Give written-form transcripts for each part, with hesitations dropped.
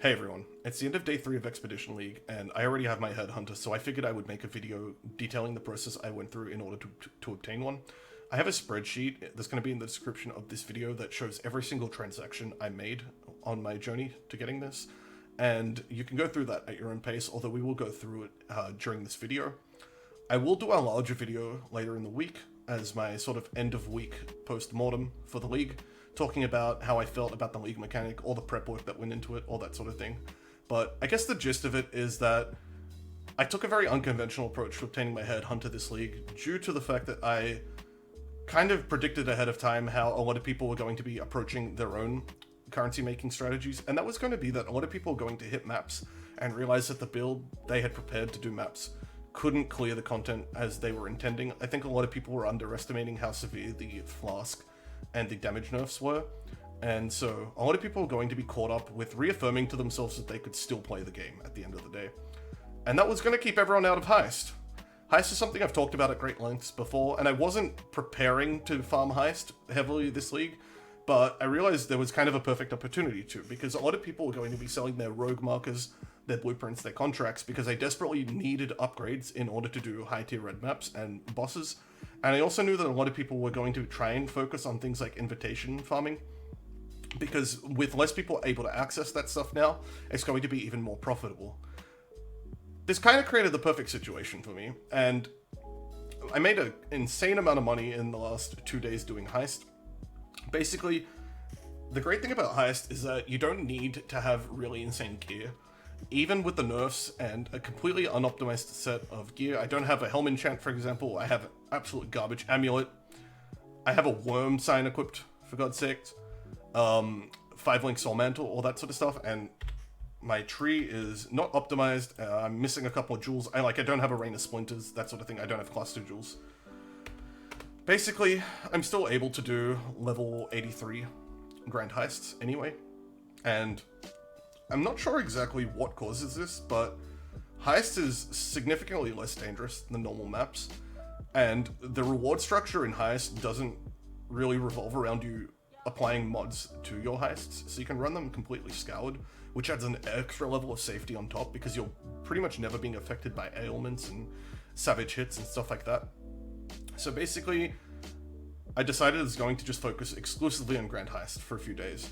Hey everyone, it's the end of day 3 of Expedition League, and I already have my Headhunter, so I figured I would make a video detailing the process I went through in order to obtain one. I have a spreadsheet that's going to be in the description of this video that shows every single transaction I made on my journey to getting this, and you can go through that at your own pace, although we will go through it during this video. I will do a larger video later in the week as my sort of end of week post-mortem for the league, talking about how I felt about the league mechanic, all the prep work that went into it, all that sort of thing. But I guess the gist of it is that I took a very unconventional approach to obtaining my Headhunter this league due to the fact that I kind of predicted ahead of time how a lot of people were going to be approaching their own currency making strategies, and that was going to be that a lot of people were going to hit maps and realize that the build they had prepared to do maps couldn't clear the content as they were intending. I think a lot of people were underestimating how severe the flask and the damage nerfs were, and so a lot of people are going to be caught up with reaffirming to themselves that they could still play the game at the end of the day. And that was going to keep everyone out of Heist. Heist is something I've talked about at great lengths before, and I wasn't preparing to farm Heist heavily this league, but I realized there was kind of a perfect opportunity to, because a lot of people were going to be selling their rogue markers, their blueprints, their contracts, because they desperately needed upgrades in order to do high tier red maps and bosses. And I also knew that a lot of people were going to try and focus on things like invitation farming, because with less people able to access that stuff now, it's going to be even more profitable. This kind of created the perfect situation for me, and I made an insane amount of money in the last 2 days doing Heist. Basically, the great thing about Heist is that you don't need to have really insane gear. Even with the nerfs and a completely unoptimized set of gear, I don't have a helm enchant, for example. I have an absolute garbage amulet. I have a worm sign equipped, for God's sakes. 5-link soul mantle, all that sort of stuff, and my tree is not optimized. I'm missing a couple of jewels. I don't have a rain of splinters, that sort of thing. I don't have cluster jewels. Basically, I'm still able to do level 83 grand heists anyway, and I'm not sure exactly what causes this, but Heist is significantly less dangerous than normal maps, and the reward structure in Heist doesn't really revolve around you applying mods to your heists, so you can run them completely scoured, which adds an extra level of safety on top because you're pretty much never being affected by ailments and savage hits and stuff like that. So basically, I decided I was going to just focus exclusively on Grand Heist for a few days.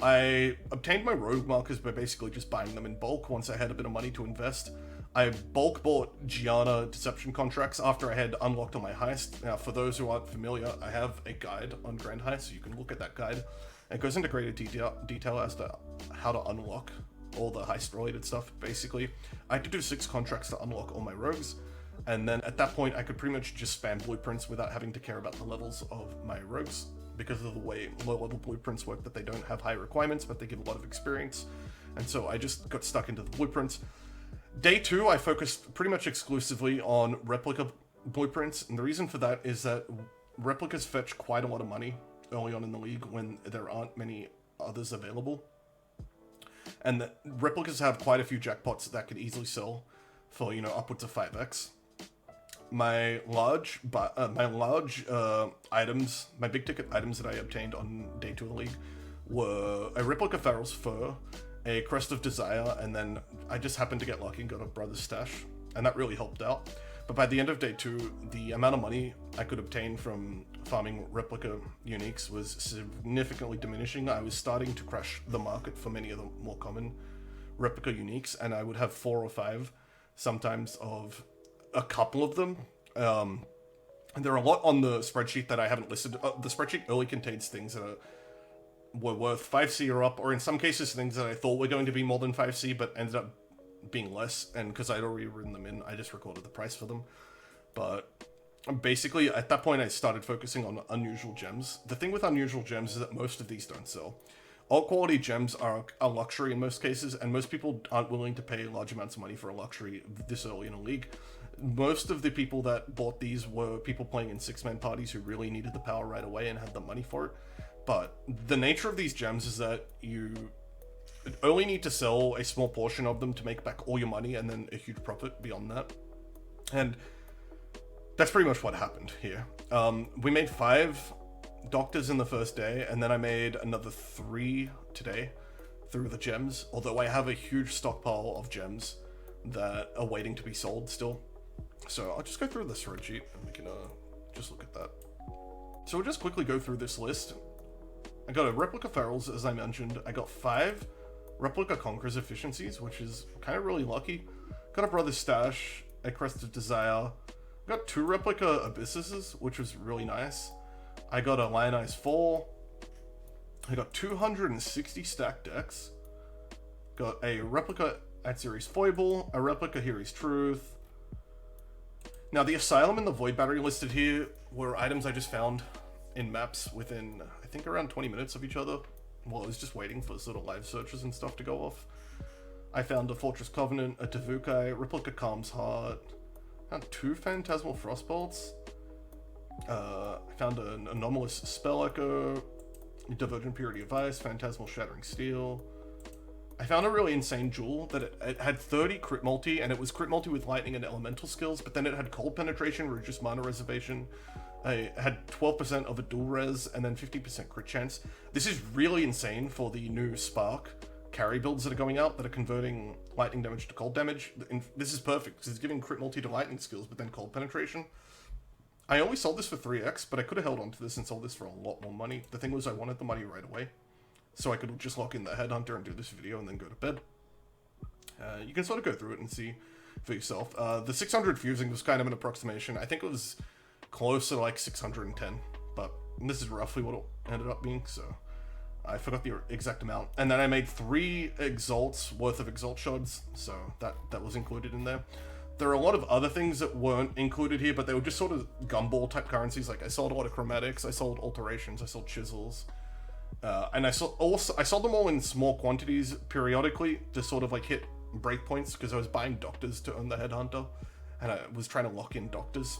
I obtained my rogue markers by basically just buying them in bulk once I had a bit of money to invest. I bulk bought Gianna deception contracts after I had unlocked all my Heist. Now, for those who aren't familiar, I have a guide on Grand Heist, so you can look at that guide. It goes into greater detail as to how to unlock all the Heist-related stuff, basically. I had to do 6 contracts to unlock all my rogues, and then at that point, I could pretty much just spam blueprints without having to care about the levels of my rogues, because of the way low-level blueprints work, that they don't have high requirements, but they give a lot of experience. And so I just got stuck into the blueprints. Day 2, I focused pretty much exclusively on replica blueprints, and the reason for that is that replicas fetch quite a lot of money early on in the league when there aren't many others available. And the replicas have quite a few jackpots that could easily sell for, upwards of 5x. My large items, my big ticket items that I obtained on day 2 of the league were a replica Pharaoh's Fur, a Crest of Desire, and then I just happened to get lucky and got a Brother's Stash, and that really helped out. But by the end of day 2, the amount of money I could obtain from farming replica uniques was significantly diminishing. I was starting to crash the market for many of the more common replica uniques, and I would have 4 or 5, sometimes of a couple of them. And there are a lot on the spreadsheet that I haven't listed. The spreadsheet only contains things that were worth 5C or up, or in some cases things that I thought were going to be more than 5C but ended up being less, and because I'd already written them in, I just recorded the price for them. But basically, at that point, I started focusing on unusual gems. The thing with unusual gems is that most of these don't sell. All quality gems are a luxury in most cases, and most people aren't willing to pay large amounts of money for a luxury this early in a league. Most of the people that bought these were people playing in 6-man parties who really needed the power right away and had the money for it. But the nature of these gems is that you only need to sell a small portion of them to make back all your money and then a huge profit beyond that. And that's pretty much what happened here. We made 5 doctors in the first day, and then I made another 3 today. through the gems, although I have a huge stockpile of gems that are waiting to be sold still. So I'll just go through the spreadsheet and we can just look at that. So we'll just quickly go through this list. I got a replica ferals, as I mentioned. I got 5 replica conquerors efficiencies, which is kind of really lucky. Got a brother's stash, a crest of desire. Got 2 replica abysses, which was really nice. I got a lionized 4. I got 260 stacked decks. Got a replica at series foible, a replica Hero's Truth. Now the asylum and the void battery listed here were items I just found in maps within, I think, around 20 minutes of each other. Well, I was just waiting for sort of live searches and stuff to go off. I found a Fortress Covenant, a Tavukai, replica Calm's Heart. Found 2 Phantasmal Frostbolts. I found an anomalous Spell Echo, Divergent Purity of Ice, Phantasmal Shattering Steel. I found a really insane jewel that it had 30 crit multi, and it was crit multi with lightning and elemental skills, but then it had cold penetration, reduced mana reservation. I had 12% of a dual res, and then 50% crit chance. This is really insane for the new Spark carry builds that are going out that are converting lightning damage to cold damage. This is perfect, because it's giving crit multi to lightning skills, but then cold penetration. I only sold this for 3x, but I could have held on to this and sold this for a lot more money. The thing was, I wanted the money right away, so I could just lock in the Headhunter and do this video and then go to bed. You can sort of go through it and see for yourself. The 600 fusing was kind of an approximation. I think it was close to like 610, but this is roughly what it ended up being, so I forgot the exact amount. And then I made 3 exalts worth of exalt shards, so that was included in there. There are a lot of other things that weren't included here, but they were just sort of gumball type currencies. Like I sold a lot of chromatics, I sold alterations, I sold chisels. And I sold them all in small quantities periodically to sort of like hit breakpoints, because I was buying doctors to earn the Headhunter, and I was trying to lock in doctors.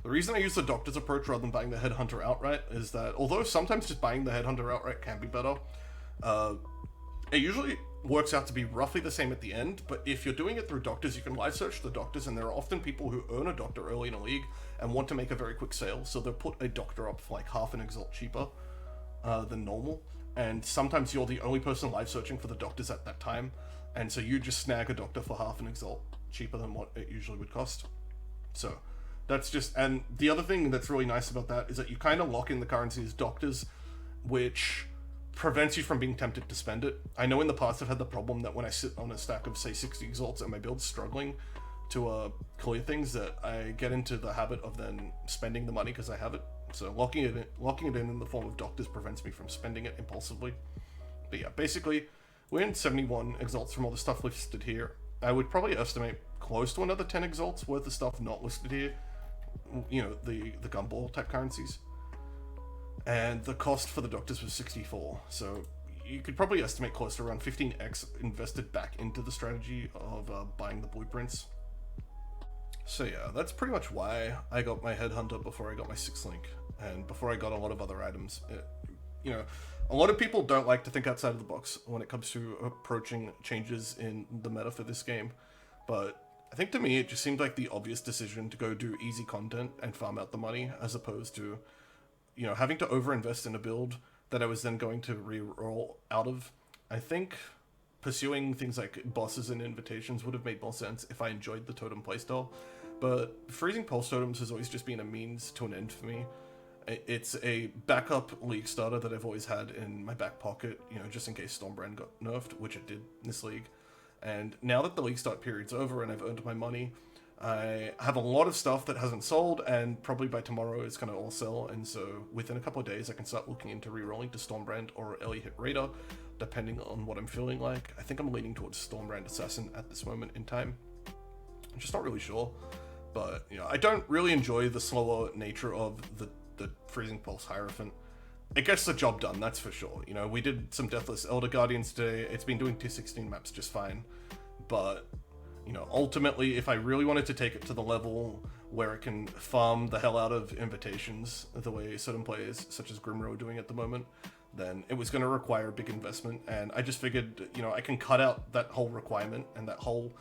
The reason I use the doctors approach rather than buying the Headhunter outright is that although sometimes just buying the Headhunter outright can be better, it usually works out to be roughly the same at the end. But if you're doing it through doctors, you can live search the doctors, and there are often people who earn a doctor early in a league and want to make a very quick sale, so they'll put a doctor up for like half an exalt cheaper than normal, and sometimes you're the only person live searching for the doctors at that time, and so you just snag a doctor for half an exalt cheaper than what it usually would cost. So that's just, and the other thing that's really nice about that is that you kind of lock in the currency as doctors, which prevents you from being tempted to spend it. I know in the past I've had the problem that when I sit on a stack of say 60 exalts and my build's struggling to clear things, that I get into the habit of then spending the money because I have it. So locking it in the form of doctors prevents me from spending it impulsively. But yeah, basically, we're in 71 exalts from all the stuff listed here. I would probably estimate close to another 10 exalts worth of stuff not listed here. You know, the gumball type currencies. And the cost for the doctors was 64. So you could probably estimate close to around 15x invested back into the strategy of buying the blueprints. So yeah, that's pretty much why I got my Headhunter before I got my 6th link, and before I got a lot of other items. You know, a lot of people don't like to think outside of the box when it comes to approaching changes in the meta for this game, but I think to me it just seemed like the obvious decision to go do easy content and farm out the money, as opposed to, you know, having to overinvest in a build that I was then going to re-roll out of. I think pursuing things like bosses and invitations would have made more sense if I enjoyed the totem playstyle, but freezing pulse totems has always just been a means to an end for me. It's a backup league starter that I've always had in my back pocket, you know, just in case Stormbrand got nerfed, which it did in this league. And now that the league start period's over and I've earned my money, I have a lot of stuff that hasn't sold, and probably by tomorrow it's going to all sell, and so within a couple of days I can start looking into re-rolling to Stormbrand or Ellie Hit Raider, depending on what I'm feeling like. I think I'm leaning towards Stormbrand Assassin at this moment in time. I'm just not really sure, but you know, I don't really enjoy the slower nature of the Freezing Pulse Hierophant. It gets the job done, that's for sure. You know, we did some Deathless Elder Guardians today. It's been doing tier 16 maps just fine, but you know, ultimately, if I really wanted to take it to the level where it can farm the hell out of invitations the way certain players such as Grimro are doing at the moment, then it was going to require a big investment, and I just figured, you know, I can cut out that whole requirement and that whole,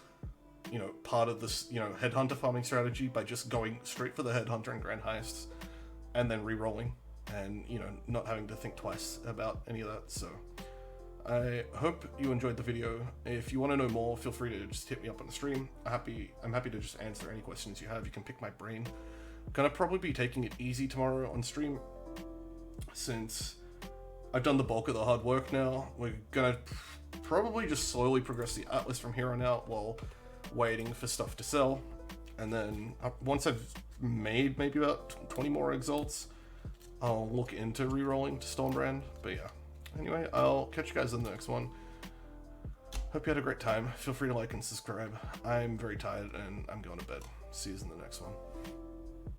you know, part of this, you know, Headhunter farming strategy by just going straight for the Headhunter and Grand Heists, and then re-rolling, and, you know, not having to think twice about any of that. So I hope you enjoyed the video. If you want to know more, feel free to just hit me up on the stream. I'm happy to just answer any questions you have. You can pick my brain. Gonna probably be taking it easy tomorrow on stream, since I've done the bulk of the hard work now. We're gonna probably just slowly progress the Atlas from here on out while waiting for stuff to sell. And then once I've made maybe about 20 more exalts, I'll look into re-rolling to Stormbrand. But yeah, anyway, I'll catch you guys in the next one. Hope you had a great time. Feel free to like and subscribe. I'm very tired and I'm going to bed. See you in the next one.